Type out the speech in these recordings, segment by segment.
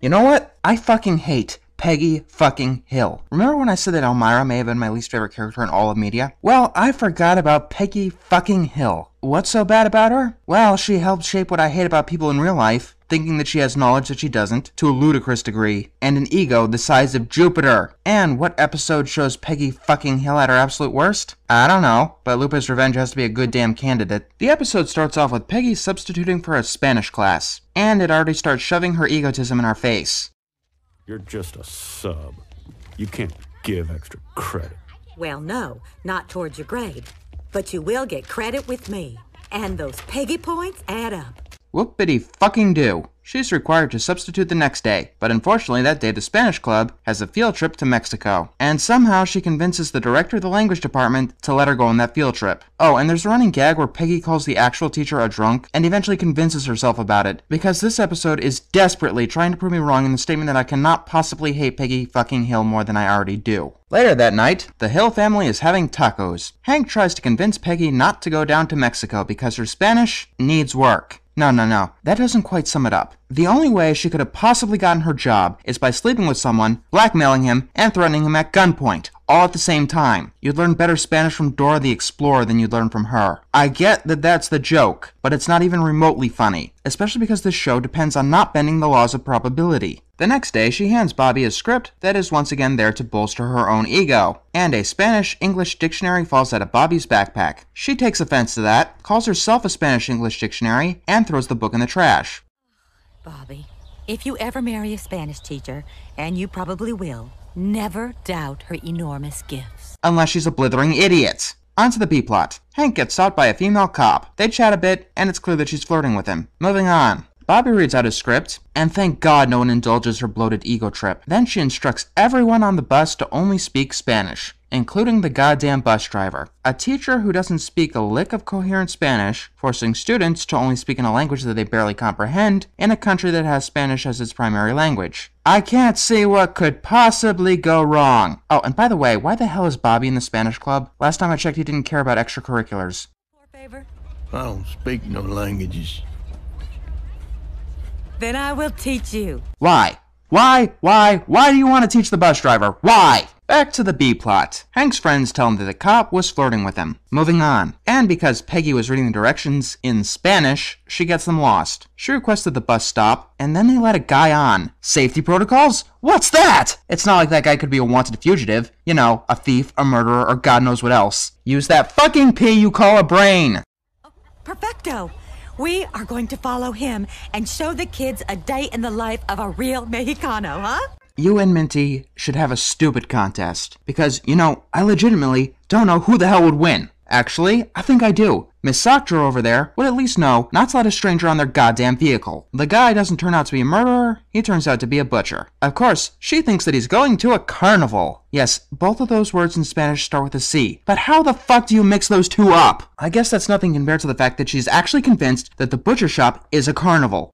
You know what? I fucking hate Peggy fucking Hill. Remember when I said that Elmira may have been my least favorite character in all of media? Well, I forgot about Peggy fucking Hill. What's so bad about her? Well, she helped shape what I hate about people in real life, thinking that she has knowledge that she doesn't, to a ludicrous degree, and an ego the size of Jupiter. And what episode shows Peggy fucking Hill at her absolute worst? I don't know, but Lupe's revenge has to be a good damn candidate. The episode starts off with Peggy substituting for a Spanish class, and it already starts shoving her egotism in our face. You're just a sub. You can't give extra credit. Well, no, not towards your grade. But you will get credit with me. And those Peggy points add up. Whoopity fucking do. She's required to substitute the next day, but unfortunately that day the Spanish club has a field trip to Mexico, and somehow she convinces the director of the language department to let her go on that field trip. Oh, and there's a running gag where Peggy calls the actual teacher a drunk, and eventually convinces herself about it, because this episode is desperately trying to prove me wrong in the statement that I cannot possibly hate Peggy fucking Hill more than I already do. Later that night, the Hill family is having tacos. Hank tries to convince Peggy not to go down to Mexico because her Spanish needs work. No, that doesn't quite sum it up. The only way she could have possibly gotten her job is by sleeping with someone, blackmailing him, and threatening him at gunpoint, all at the same time. You'd learn better Spanish from Dora the Explorer than you'd learn from her. I get that that's the joke, but it's not even remotely funny, especially because this show depends on not bending the laws of probability. The next day, she hands Bobby a script that is once again there to bolster her own ego, and a Spanish-English dictionary falls out of Bobby's backpack. She takes offense to that, calls herself a Spanish-English dictionary, and throws the book in the trash. Bobby, if you ever marry a Spanish teacher, and you probably will, never doubt her enormous gifts. Unless she's a blithering idiot. On to the B-plot. Hank gets stopped by a female cop. They chat a bit, and it's clear that she's flirting with him. Moving on. Bobby reads out his script, and thank God no one indulges her bloated ego trip. Then she instructs everyone on the bus to only speak Spanish, including the goddamn bus driver. A teacher who doesn't speak a lick of coherent Spanish, forcing students to only speak in a language that they barely comprehend in a country that has Spanish as its primary language. I can't see what could possibly go wrong. Oh, and by the way, why the hell is Bobby in the Spanish club? Last time I checked, he didn't care about extracurriculars. Favor? I don't speak no languages. Then I will teach you. Why? Why do you want to teach the bus driver? Why? Back to the B-plot. Hank's friends tell him that the cop was flirting with him. Moving on. And because Peggy was reading the directions in Spanish, she gets them lost. She requested the bus stop, and then they let a guy on. Safety protocols? What's that? It's not like that guy could be a wanted fugitive. You know, a thief, a murderer, or God knows what else. Use that fucking P you call a brain. Oh, perfecto. We are going to follow him and show the kids a day in the life of a real Mexicano, huh? You and Minty should have a stupid contest. Because, you know, I legitimately don't know who the hell would win. Actually, I think I do. Miss Sockter over there would at least know not to let a stranger on their goddamn vehicle. The guy doesn't turn out to be a murderer, he turns out to be a butcher. Of course, she thinks that he's going to a carnival. Yes, both of those words in Spanish start with a C. But how the fuck do you mix those two up? I guess that's nothing compared to the fact that she's actually convinced that the butcher shop is a carnival.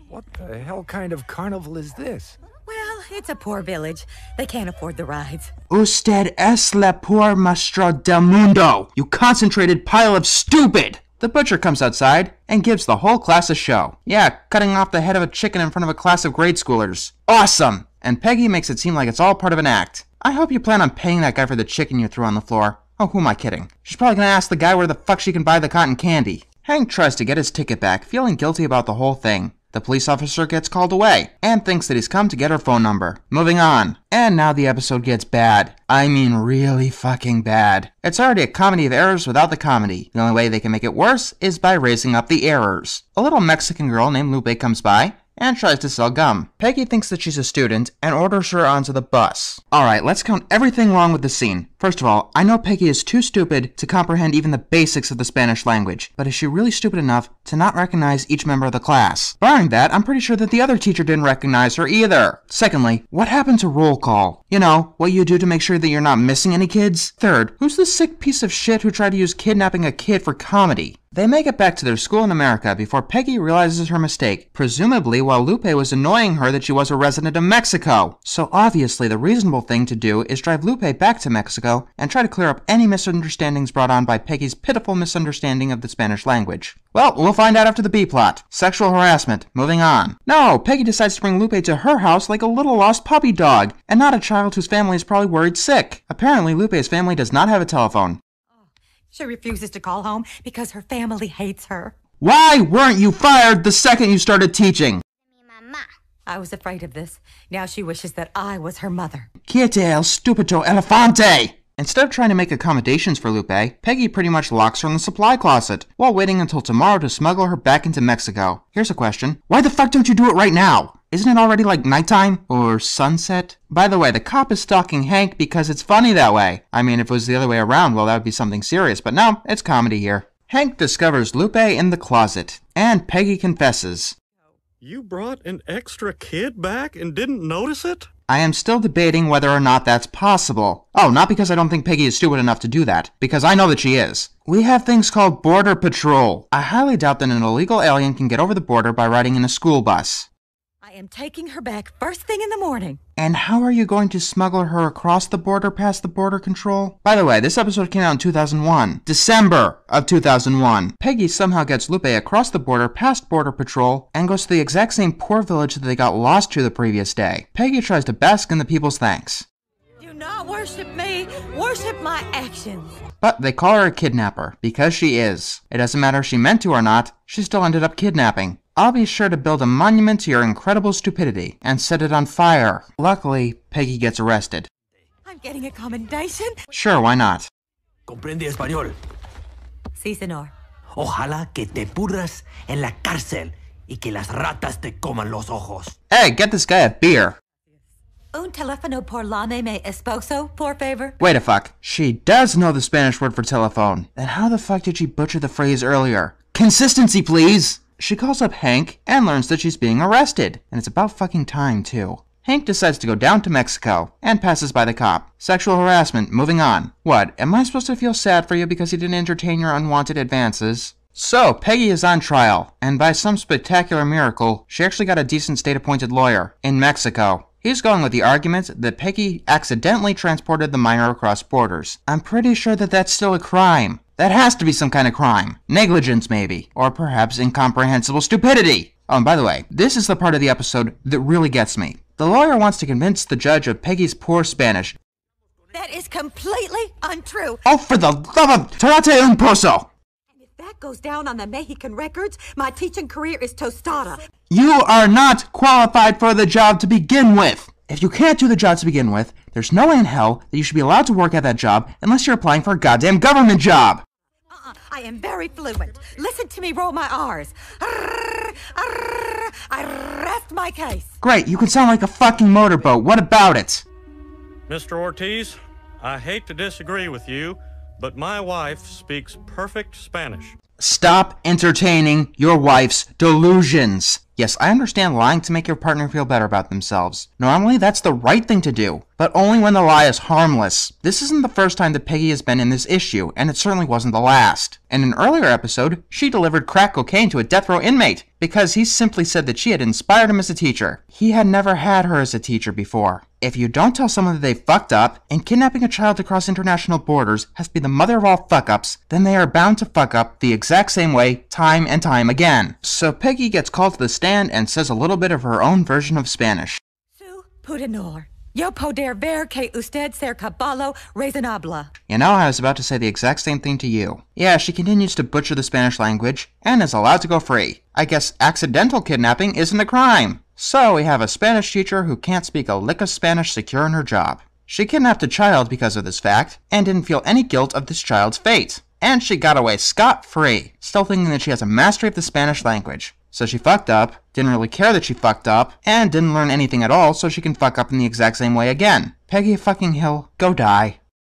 What the hell kind of carnival is this? Well, it's a poor village. They can't afford the rides. Usted es la poor maestro del mundo, you concentrated pile of stupid! The butcher comes outside and gives the whole class a show. Yeah, cutting off the head of a chicken in front of a class of grade schoolers. Awesome! And Peggy makes it seem like it's all part of an act. I hope you plan on paying that guy for the chicken you threw on the floor. Oh, who am I kidding? She's probably gonna ask the guy where the fuck she can buy the cotton candy. Hank tries to get his ticket back, feeling guilty about the whole thing. The police officer gets called away, and thinks that he's come to get her phone number. Moving on. And now the episode gets bad. I mean really fucking bad. It's already a comedy of errors without the comedy. The only way they can make it worse is by raising up the errors. A little Mexican girl named Lupe comes by, and tries to sell gum. Peggy thinks that she's a student, and orders her onto the bus. Alright, let's count everything wrong with the scene. First of all, I know Peggy is too stupid to comprehend even the basics of the Spanish language, but is she really stupid enough to not recognize each member of the class? Barring that, I'm pretty sure that the other teacher didn't recognize her either. Secondly, what happened to roll call? You know, what you do to make sure that you're not missing any kids? Third, who's the sick piece of shit who tried to use kidnapping a kid for comedy? They make it back to their school in America before Peggy realizes her mistake, presumably while Lupe was annoying her that she was a resident of Mexico. So obviously the reasonable thing to do is drive Lupe back to Mexico and try to clear up any misunderstandings brought on by Peggy's pitiful misunderstanding of the Spanish language. Well, we'll find out after the B-plot. Sexual harassment. Moving on. No, Peggy decides to bring Lupe to her house like a little lost puppy dog, and not a child whose family is probably worried sick. Apparently, Lupe's family does not have a telephone. She refuses to call home because her family hates her. Why weren't you fired the second you started teaching? I was afraid of this. Now she wishes that I was her mother. Quiete el stupido elefante! Instead of trying to make accommodations for Lupe, Peggy pretty much locks her in the supply closet, while waiting until tomorrow to smuggle her back into Mexico. Here's a question. Why the fuck don't you do it right now? Isn't it already like nighttime? Or sunset? By the way, the cop is stalking Hank because it's funny that way. I mean, if it was the other way around, well, that would be something serious, but no, it's comedy here. Hank discovers Lupe in the closet, and Peggy confesses. You brought an extra kid back and didn't notice it? I am still debating whether or not that's possible. Oh, not because I don't think Peggy is stupid enough to do that, because I know that she is. We have things called Border Patrol. I highly doubt that an illegal alien can get over the border by riding in a school bus. I am taking her back first thing in the morning. And how are you going to smuggle her across the border past the border control? By the way, this episode came out in 2001. December of 2001. Peggy somehow gets Lupe across the border past border patrol and goes to the exact same poor village that they got lost to the previous day. Peggy tries to bask in the people's thanks. Do not worship me. Worship my actions. But they call her a kidnapper, because she is. It doesn't matter if she meant to or not, she still ended up kidnapping. I'll be sure to build a monument to your incredible stupidity and set it on fire. Luckily, Peggy gets arrested. I'm getting a commendation. Sure, why not? ¿Comprende español? Sí, señor. Ojalá que te pudras en la cárcel y que las ratas te coman los ojos. Hey, get this guy a beer. Un teléfono por lame mi esposo, por favor. Wait a fuck. She does know the Spanish word for telephone. Then how the fuck did she butcher the phrase earlier? Consistency, please! She calls up Hank and learns that she's being arrested. And it's about fucking time, too. Hank decides to go down to Mexico and passes by the cop. Sexual harassment, moving on. What, am I supposed to feel sad for you because he didn't entertain your unwanted advances? So, Peggy is on trial, and by some spectacular miracle, she actually got a decent state-appointed lawyer in Mexico. He's going with the argument that Peggy accidentally transported the minor across borders. I'm pretty sure that that's still a crime. That has to be some kind of crime. Negligence, maybe. Or perhaps incomprehensible stupidity. Oh, and by the way, this is the part of the episode that really gets me. The lawyer wants to convince the judge of Peggy's poor Spanish. That is completely untrue. Oh, for the love of Tarate un pozo! And if that goes down on the Mexican records, my teaching career is tostada. You are not qualified for the job to begin with. If you can't do the job to begin with, there's no way in hell that you should be allowed to work at that job unless you're applying for a goddamn government job. I am very fluent. Listen to me roll my R's. I rest my case. Great, you can sound like a fucking motorboat. What about it? Mr. Ortiz, I hate to disagree with you, but my wife speaks perfect Spanish. Stop entertaining your wife's delusions. Yes, I understand lying to make your partner feel better about themselves. Normally, that's the right thing to do, but only when the lie is harmless. This isn't the first time that Peggy has been in this issue, and it certainly wasn't the last. In an earlier episode, she delivered crack cocaine to a death row inmate because he simply said that she had inspired him as a teacher. He had never had her as a teacher before. If you don't tell someone that they fucked up, and kidnapping a child to cross international borders has to be the mother of all fuck-ups, then they are bound to fuck up the exact same way, time and time again. So Peggy gets called to the stand and says a little bit of her own version of Spanish. Su pudor. Yo poder ver que usted ser caballo razonable. You know, I was about to say the exact same thing to you. Yeah, she continues to butcher the Spanish language, and is allowed to go free. I guess accidental kidnapping isn't a crime. So we have a Spanish teacher who can't speak a lick of Spanish secure in her job. She kidnapped a child because of this fact, and didn't feel any guilt of this child's fate. And she got away scot-free, still thinking that she has a mastery of the Spanish language. So she fucked up, didn't really care that she fucked up, and didn't learn anything at all so she can fuck up in the exact same way again. Peggy fucking Hill, go die.